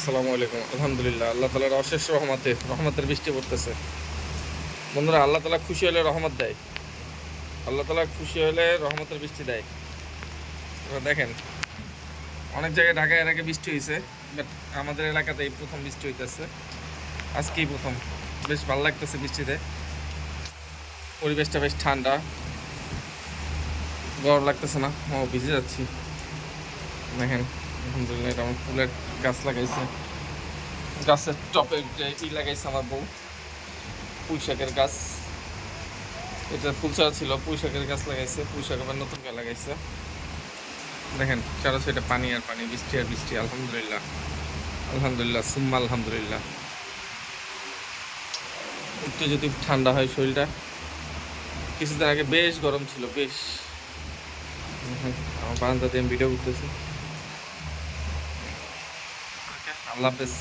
আসসালামু আলাইকুম। আলহামদুলিল্লাহ, আল্লাহ তাআলার অশেষ রহমতের বৃষ্টি পড়তেছে। বন্ধুরা, আল্লাহ তাআলা খুশি হলে রহমত দেয়। আল্লাহ তাআলা খুশি হলে রহমতের বৃষ্টি দেয়। এবার দেখেন, অনেক জায়গায় ঢাকায় এর আগে বৃষ্টি হয়েছে, বাট আমাদের এলাকাতে এই প্রথম বৃষ্টি হইতেছে। আজকেই প্রথম। বেশ ভালো লাগতেছে বৃষ্টিতে। পরিবেশটা বেশ ঠান্ডা, গরম লাগতেছে না। ভিজে যাচ্ছি। দেখেন, আলহামদুলিল্লাহ, এটা আমার ফুলের গাছ লাগাইছে। গাছের টপে লাগাইছে আমার বউ, পুঁই শাকের গাছ। এটা ফুল ছাড়া ছিল, পুঁই শাকের গাছ লাগাইছে। পুঁই শাক আবার নতুন করে লাগাইছে। দেখেন, চারো সাইডে পানি আর পানি, বৃষ্টি আর বৃষ্টি। আলহামদুলিল্লাহ, আলহামদুলিল্লাহ, সুম্মা আলহামদুলিল্লাহ। একটু যদি ঠান্ডা হয় শরীরটা। কিছুদিন আগে বেশ গরম ছিল, বেশ। আমার বারান্দা দিয়ে আমি ভিডিও করতেছি। আল্লাহ হাফেজ।